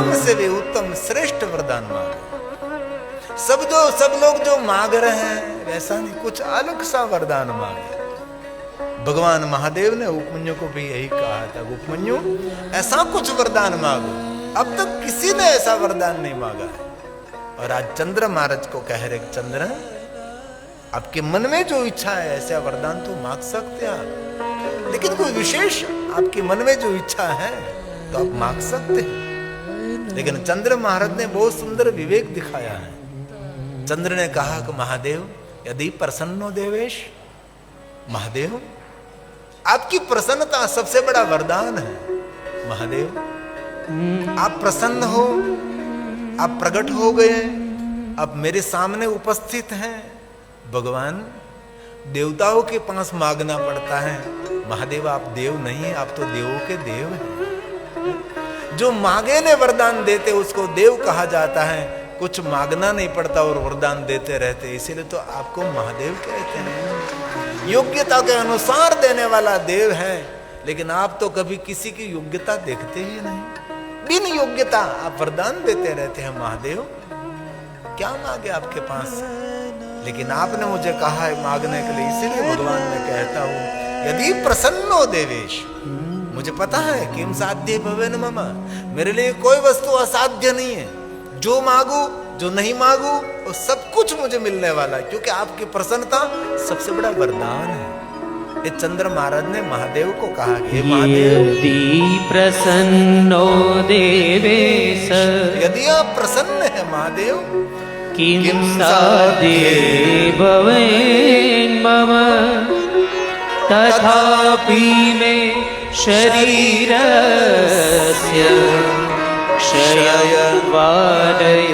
उत्तम से भी उत्तम श्रेष्ठ वरदान मांगे। सब लोग जो मांग रहे हैं वैसा नहीं, कुछ अलग सा वरदान मांगे। भगवान महादेव ने उपमन्यु को भी यही कहा था, उपमन्यु ऐसा कुछ वरदान मांगो। अब तक किसी ने ऐसा वरदान नहीं मांगा है। और आज चंद्र महाराज को कह रहे, चंद्र आपके मन में जो इच्छा है ऐसा वरदान तो मांग सकते हैं आप, लेकिन कोई विशेष आपके मन में जो इच्छा है तो आप मांग सकते हैं। लेकिन चंद्र महाराज ने बहुत सुंदर विवेक दिखाया है। चंद्र ने कहा कि महादेव यदि प्रसन्नो देवेश, महादेव आपकी प्रसन्नता सबसे बड़ा वरदान है। महादेव आप प्रसन्न हो, आप प्रकट हो गए, आप मेरे सामने उपस्थित हैं। भगवान देवताओं के पास मांगना पड़ता है, महादेव आप देव नहीं है, आप तो देवों के देव हैं। जो मांगे ने वरदान देते उसको देव कहा जाता है, कुछ मांगना नहीं पड़ता और वरदान देते रहते, इसीलिए तो आपको महादेव कहते हैं। योग्यता के अनुसार देने वाला देव है, लेकिन आप तो कभी किसी की योग्यता देखते ही नहीं, बिन योग्यता आप वरदान देते रहते हैं। महादेव क्या मांगे आपके पास, लेकिन आपने मुझे कहा है मांगने के लिए, इसीलिए भगवान मैं कहता हूं यदि प्रसन्नो देवेश, मुझे पता है किम साध्य भवेन मम, मेरे लिए कोई वस्तु असाध्य नहीं है। जो मांगू जो नहीं मांगू वो सब कुछ मुझे मिलने वाला है, क्योंकि आपकी प्रसन्नता सबसे बड़ा वरदान है। ये चंद्र महाराज ने महादेव को कहा कि यदि प्रसन्नो देवेश, यदि आप प्रसन्न है महादेव, किम साध्ये भवेन् मम, तथापि मे शरीरस्य क्षयं वारय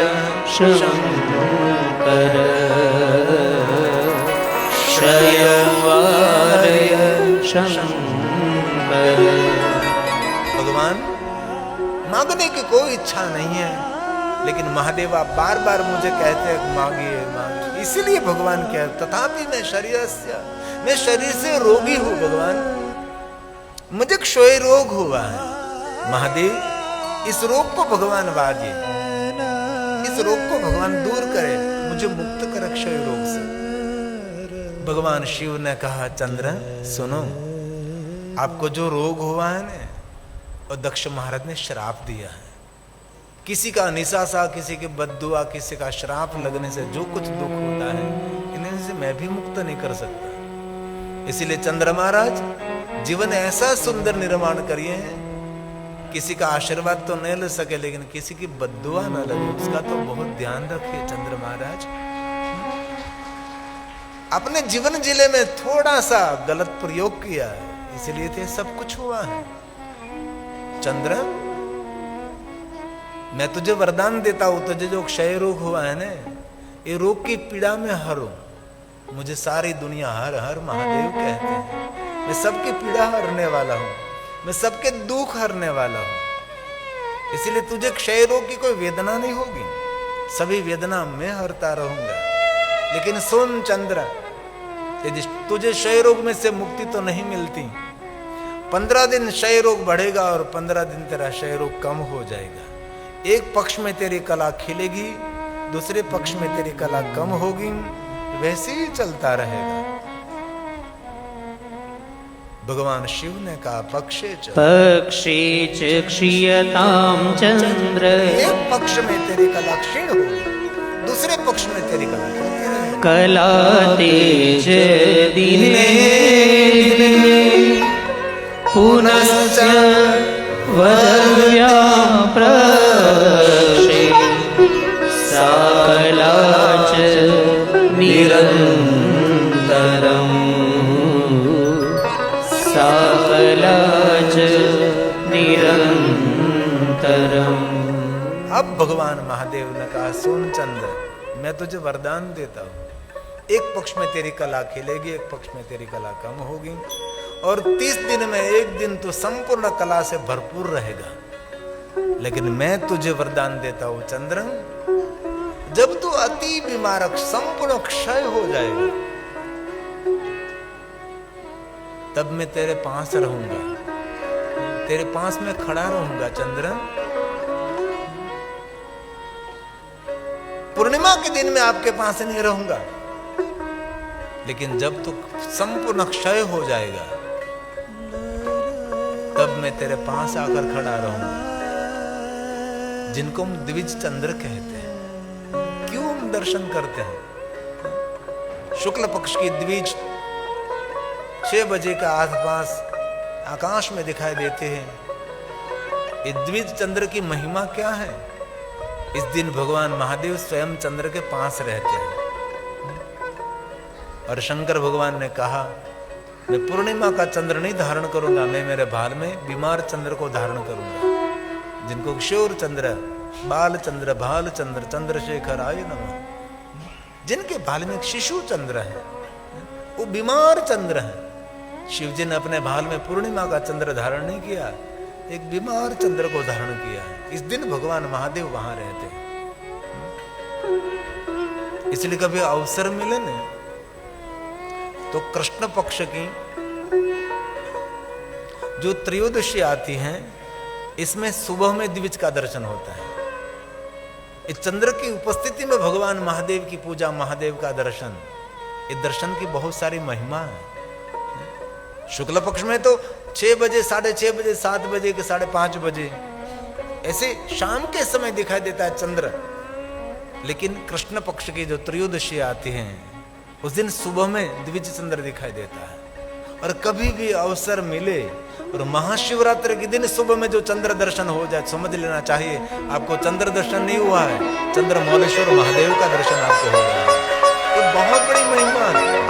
शंकर, क्षयं वारय शंकर। भगवान मांगने की कोई इच्छा नहीं है, लेकिन महादेव आप बार बार मुझे कहते हैं मांगिए मांगिए, इसीलिए भगवान कहते तथापि मैं शरीर से रोगी हूं। भगवान मुझे क्षय रोग हुआ है, महादेव इस रोग को भगवान वाजिए, इस रोग को भगवान दूर करे, मुझे मुक्त करे क्षय रोग से। भगवान शिव ने कहा चंद्र सुनो, आपको जो रोग हुआ है ना, और दक्ष महाराज ने श्राप दिया है। किसी का निशासा, किसी की बद्दुआ, किसी का श्राप लगने से जो कुछ दुख होता है, इन्हें से मैं भी मुक्त नहीं कर सकता। इसीलिए चंद्र महाराज जीवन ऐसा सुंदर निर्माण करिए, किसी का आशीर्वाद तो नहीं ले सके, लेकिन किसी की बद्दुआ न लगे उसका तो बहुत ध्यान रखिए। चंद्र महाराज अपने जीवन जिले में थोड़ा सा गलत प्रयोग किया है, इसलिए तो सब कुछ हुआ है। चंद्र मैं तुझे वरदान देता हूं, तुझे जो क्षय रोग हुआ है ना, ये रोग की पीड़ा में हरूं। मुझे सारी दुनिया हर हर महादेव कहते हैं, मैं सबकी पीड़ा हरने वाला हूं, मैं सबके दुख हरने वाला हूं। इसलिए तुझे क्षय रोग की कोई वेदना नहीं होगी, सभी वेदना मैं हरता रहूंगा। लेकिन सुन चंद्र, यदि तुझे क्षय रोग में से मुक्ति तो नहीं मिलती, 15 दिन क्षय रोग बढ़ेगा और 15 दिन तेरा क्षय रोग कम हो जाएगा। एक पक्ष में तेरी कला खिलेगी, दूसरे पक्ष में तेरी कला कम होगी, वैसे ही चलता रहेगा। भगवान शिव ने कहा पक्षे च क्षीयताम चंद्र, एक पक्ष में तेरी कला क्षीण होगी, दूसरे पक्ष में तेरी कला होती रहेगी। कला तेज दिने पुनश्च वदव्या प्रशे, सा कला च निरन्तरम्, सा कला च निरन्तरम्। अब भगवान महादेव ने कहा सुन चंद्र, मैं तुझे वरदान देता हूं, एक पक्ष में तेरी कला खिलेगी, एक पक्ष में तेरी कला कम होगी, और 30 दिन में एक दिन तो संपूर्ण कला से भरपूर रहेगा। लेकिन मैं तुझे वरदान देता हूं चंद्र, जब तू अति बीमार संपूर्ण क्षय हो जाएगा, तब मैं तेरे पास रहूंगा, तेरे पास में खड़ा रहूंगा चंद्र। पूर्णिमा के दिन मैं आपके पास नहीं रहूंगा, लेकिन जब तू संपूर्ण क्षय हो जाएगा तब मैं तेरे पास आकर खड़ा रहूंगा। जिनको हम द्विज चंद्र कहते हैं। क्यों हम दर्शन करते हैं? शुक्ल पक्ष की द्विज 6 बजे का आसपास आकाश में दिखाई देते हैं। ये द्विज चंद्र की महिमा क्या है? इस दिन भगवान महादेव स्वयं चंद्र के पास रहते हैं। और शंकर भगवान ने कहा, मैं पूर्णिमा का चंद्र नहीं धारण करूंगा, मैं मेरे भाल में बीमार चंद्र को धारण करूंगा। जिनको किशोर चंद्र, बाल चंद्र, भाल चंद्र, चंद्रशेखर आय नमः, जिनके भाल में शिशु चंद्र है, वो बीमार चंद्र है। शिव जी ने अपने भाल में पूर्णिमा का चंद्र धारण नहीं किया, एक बीमार चंद्र को धारण किया है। इस दिन भगवान महादेव वहां रहते हैं। इसलिए कभी अवसर मिले न तो कृष्ण पक्ष की जो त्रयोदशी आती है, इसमें सुबह में द्विज का दर्शन होता है। इस चंद्र की उपस्थिति में भगवान महादेव की पूजा, महादेव का दर्शन, इस दर्शन की बहुत सारी महिमा है। शुक्ल पक्ष में तो 6 बजे, 6:30 बजे, 7 बजे के 5:30 बजे ऐसे शाम के समय दिखाई देता है चंद्र। लेकिन कृष्ण पक्ष की जो त्रयोदशी आती है, उस दिन सुबह में द्विज चंद्र दिखाई देता है। और कभी भी अवसर मिले और महाशिवरात्रि के दिन सुबह में जो चंद्र दर्शन हो जाए, समझ लेना चाहिए आपको चंद्र दर्शन नहीं हुआ है, चंद्रमौलेश्वर महादेव का दर्शन आपको हो गया है। ये बहुत बड़ी महिमा है।